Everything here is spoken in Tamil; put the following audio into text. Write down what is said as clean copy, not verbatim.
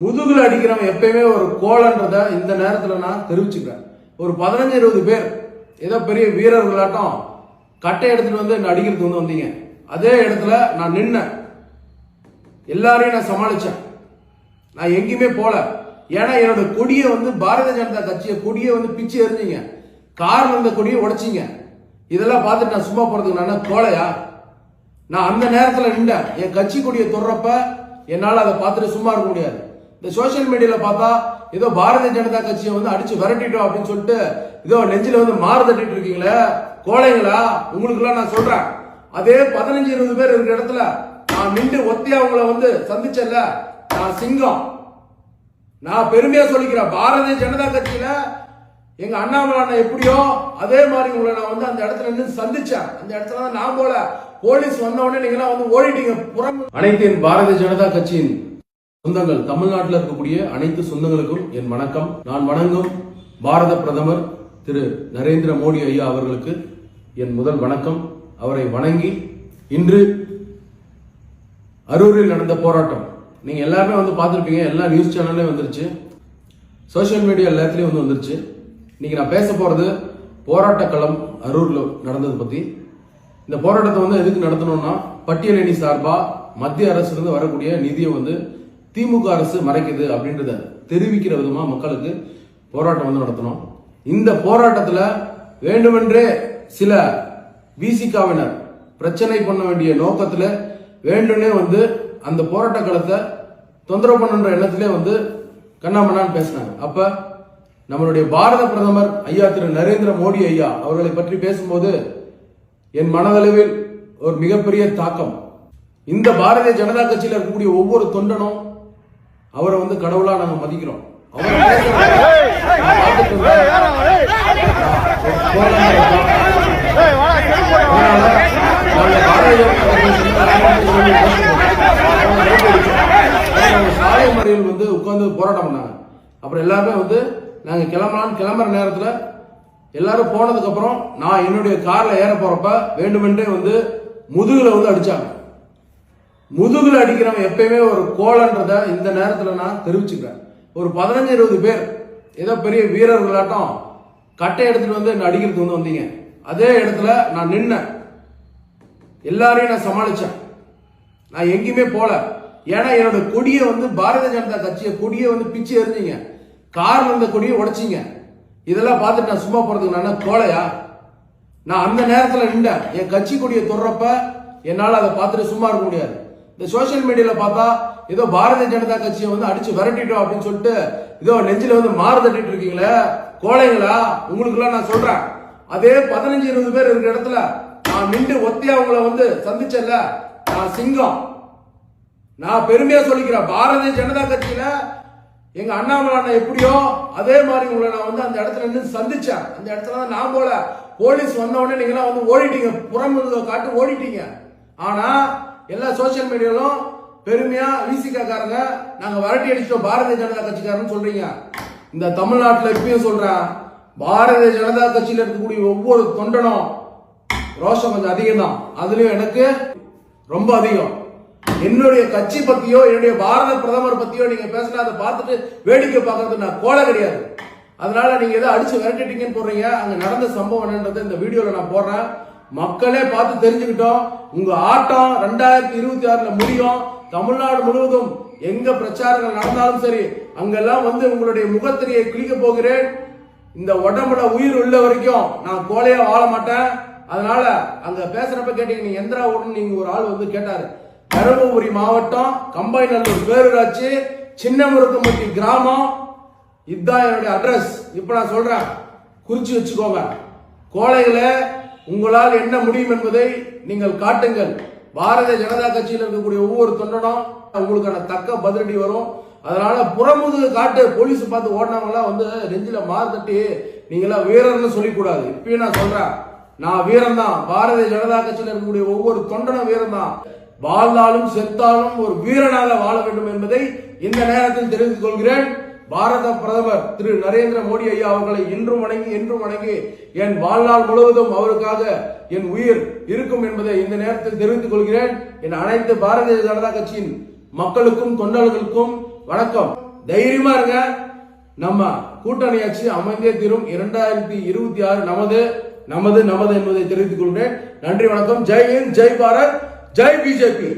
முதுகுல அடிக்கிறவன் எப்பயுமே ஒரு கோலன்றத இந்த நேரத்துல நான் தெரிவிச்சுக்கிறேன். ஒரு 15-20 பேர் ஏதோ பெரிய வீரர்களாட்டம் கட்டை எடுத்துட்டு வந்து என்ன அடிக்கிறதுக்கு வந்தீங்க. அதே இடத்துல நான் நின்னேன், எல்லாரையும் நான் சமாளிச்சேன். நான் எங்கேயுமே போல. ஏன்னா என்னோட கொடியை பாரதிய ஜனதா கட்சியை கொடியை பிச்சு எறிஞ்சிங்க, கார்ல இருந்த கொடியை உடைச்சிங்க. இதெல்லாம் பார்த்துட்டு நான் சும்மா போறதுக்கு நான் கோலையா? நான் அந்த நேரத்தில் நின்றேன். என் கட்சி கொடியை தொடுறப்ப என்னால் அதை பார்த்துட்டு சும்மா இருக்க முடியாது. இந்த சோசியல் மீடியால பார்த்தா ஏதோ பாரதிய ஜனதா கட்சியை அடிச்சு விரட்டிட்டோம் அப்படின்னு சொல்லிட்டு ஏதோ நெஞ்சில மாறு தட்டிட்டு இருக்கீங்களே, கோலைங்களா? உங்களுக்கு எல்லாம் நான் சொல்றேன், அதே 15-20 பேர் இருக்கிற இடத்துல நான் நின்று ஒத்தியா உங்களை சந்திச்சல, நான் சிங்கம். நான் பெருமையா சொல்லிக்கிறேன், பாரதிய ஜனதா கட்சியில எங்க அண்ணாமலை அண்ணா எப்படியோ அதே மாதிரி உங்களை நான் அந்த இடத்துல நின்று சந்திச்சேன். அந்த இடத்துல தான் நான் போல. போலீஸ் வந்த உடனே நீங்க எல்லாம் ஓடிட்டீங்க. அனைத்து பாரதிய ஜனதா கட்சியின் சொந்தங்கள், தமிழ்நாட்டில் இருக்கக்கூடிய அனைத்து சொந்தங்களுக்கும் என் வணக்கம். நான் வணங்கும் பாரத பிரதமர் திரு நரேந்திர மோடி ஐயா அவர்களுக்கு என் முதல் வணக்கம். அவரை வணங்கி இன்று அரூரில் நடந்த போராட்டம் நீங்க எல்லாருமே பார்த்திருப்பீங்க. எல்லா நியூஸ் சேனல்லையும் வந்துருச்சு, சோசியல் மீடியா எல்லாத்துலயும் வந்துருச்சு. இன்னைக்கு நான் பேச போறது போராட்ட களம் அரூர்ல நடந்தது பத்தி. இந்த போராட்டத்தை எதுக்கு நடத்தணும்னா, பட்டியலணி சார்பா மத்திய அரசு இருந்து வரக்கூடிய நிதியை திமுக அரசு மறைக்குது அப்படின்றத தெரிவிக்கிற விதமா மக்களுக்கு போராட்டம் நடத்தணும். இந்த போராட்டத்துல வேண்டுமென்றே சில விசிகாவினர் பிரச்சனை பண்ண வேண்டிய நோக்கத்துல வேண்டுனே அந்த போராட்ட களத்தை தொந்தரவு பண்ணுன்ற எண்ணத்திலே கண்ணாமண்ணான்னு பேசினாங்க. அப்ப நம்மளுடைய பாரத பிரதமர் ஐயா திரு நரேந்திர மோடி ஐயா அவர்களை பற்றி பேசும்போது என் மனதளவில் ஒரு மிகப்பெரிய தாக்கம். இந்த பாரதிய ஜனதா கட்சியில் இருக்கக்கூடிய ஒவ்வொரு தொண்டனும் அவரை கடவுளா நாங்க மதிக்கிறோம். சாலை மறியல் உட்கார்ந்து போராட்டம் பண்ணாங்க. அப்புறம் எல்லாருமே நாங்க கிளம்புற நேரத்துல எல்லாரும் போனதுக்கு அப்புறம் நான் என்னுடைய கார்ல ஏற போறப்ப வேண்டுமென்றே முதுகுல அடிச்சாங்க. முதுகுல அடிக்கிறவன் எப்பயுமே ஒரு கோலன்றத இந்த நேரத்துல நான் தெரிவிச்சுக்கிறேன். ஒரு 15-20 பேர் ஏதோ பெரிய வீரர்களாட்டம் கட்டை எடுத்துட்டு வந்து என்ன அடிக்கிறதுக்கு வந்தீங்க. அதே இடத்துல நான் நின்னேன், எல்லாரையும் நான் சமாளிச்சேன். நான் எங்கேயுமே போல. ஏன்னா என்னோட கொடியை பாரதிய ஜனதா கட்சியை கொடியை பிச்சு எறிஞ்சிங்க, கார்ல இருந்த கொடியை உடைச்சிங்க. இதெல்லாம் பார்த்துட்டு நான் சும்மா போறதுக்கு நான் கோலையா? நான் அந்த நேரத்தில் நின்றேன். என் கட்சி கொடியை தொடுறப்ப என்னால் அதை பார்த்துட்டு சும்மா இருக்க முடியாது. இந்த சோசியல் மீடியால பார்த்தா ஏதோ பாரதிய ஜனதா கட்சியை அடிச்சு விரட்டிட்டோம் அப்படின்னு சொல்லிட்டு ஏதோ நெஞ்சில மாறு தட்டிட்டு இருக்கீங்களே, கோலைங்களா? உங்களுக்கு எல்லாம் நான் சொல்றேன், அதே 15-20 பேர் இருக்கிற இடத்துல நான் நின்று ஒத்தியா உங்களை சந்திச்சல, நான் சிங்கம். நான் பெருமையா சொல்லிக்கிறேன், பாரதிய ஜனதா கட்சியில எங்க அண்ணாமலை அண்ணா எப்படியோ அதே மாதிரி உங்களை நான் அந்த இடத்துல நின்று சந்திச்சேன். அந்த இடத்துல தான் நான் போல. போலீஸ் வந்த உடனே நீங்க எல்லாம் ஓடிட்டீங்க, புறமுதுக காட்டு ஓடிட்டீங்க. ஆனா எல்லா சோசியல் மீடியாலும் பெருமையா விசிகாரங்க நாங்க விரட்டி அடிச்சோம் பாரதிய ஜனதா கட்சிக்காரன்னு சொல்றீங்க. இந்த தமிழ்நாட்டில் இப்பயும் சொல்றேன், பாரதிய ஜனதா கட்சியில இருக்கக்கூடிய ஒவ்வொரு தொண்டனும் ரோஷம் கொஞ்சம் அதிகம் தான். அதுலயும் எனக்கு ரொம்ப அதிகம். என்னுடைய கட்சி பத்தியோ என்னுடைய பாரத பிரதமர் பத்தியோ நீங்க பேசினா அதை பார்த்துட்டு வேடிக்கை பார்க்கறது நான் கோலை கிடையாது. அதனால நீங்க ஏதோ அடிச்சு விரட்டிட்டீங்கன்னு போடுறீங்க. அங்க நடந்த சம்பவம் என்னன்றது இந்த வீடியோல நான் போடுறேன். மக்களே பார்த்து தெரிஞ்சுக்கிட்டோம். உங்க ஆட்டம் 2026 முடியும். தமிழ்நாடு முழுவதும் எங்க பிரச்சாரங்கள் நடந்தாலும் சரி, அங்கெல்லாம் உங்களுடைய முகத்திரையை கிழிக்க போகிறேன். இந்த உடம்புல உயிர் உள்ள வரைக்கும் நான் கோலையா வாழ மாட்டேன். அதனால அங்க பேசுறப்ப கேட்டீங்க, நீங்க எந்திரா ஓடுன்னு நீங்க ஒரு ஆள் கேட்டாரு. தருமபுரி மாவட்டம் கம்பைநல்லூர் பேரூராட்சி சின்னமுருக்கம்பட்டி கிராமம், இதுதான் என்னுடைய அட்ரஸ். இப்ப நான் சொல்றேன், குறிச்சு வச்சுக்கோங்க. கோலைகளை உங்களால் என்ன முடியும் என்பதை நீங்கள் காட்டுங்கள். பாரதிய ஜனதா கட்சியில் இருக்கக்கூடிய ஒவ்வொரு தொண்டனும் உங்களுக்கான தக்க பதிலடி வரும். அதனால புறமுதுகு காட்டு போலீஸ் பார்த்து ஓடினவங்களாம் நெஞ்சில மாறு தட்டி நீங்களா வீரர்னு சொல்லிக்கூடாது. இப்பயும் நான் சொல்றேன், நான் வீரன் தான். பாரதிய ஜனதா கட்சியில் இருக்கக்கூடிய ஒவ்வொரு தொண்டனும் வீரன் தான். வாழ்ந்தாலும் செத்தாலும் ஒரு வீரனாக வாழ வேண்டும் என்பதை இந்த நேரத்தில் தெரிவித்துக் கொள்கிறேன். பாரத பிரதமர் திரு நரேந்திர மோடி ஐயா அவர்களை இன்றும் வணங்கி என்றும் வணங்கி என் வாழ்நாள் முழுவதும் அவருக்காக என் உயிர் இருக்கும் என்பதை இந்த நேரத்தில் தெரிவித்துக் கொள்கிறேன். என் அனைத்து பாரதிய ஜனதா கட்சியின் மக்களுக்கும் தொண்டர்களுக்கும் வணக்கம். தைரியமா இருங்க. நம்ம கூட்டணி ஆட்சி அமைந்தே தீரும். 2026 நமது நமது நமது என்பதை தெரிவித்துக் கொள்கிறேன். நன்றி, வணக்கம். ஜெய் ஹிந்த், ஜெய் பாரத், ஜெய் பிஜேபி.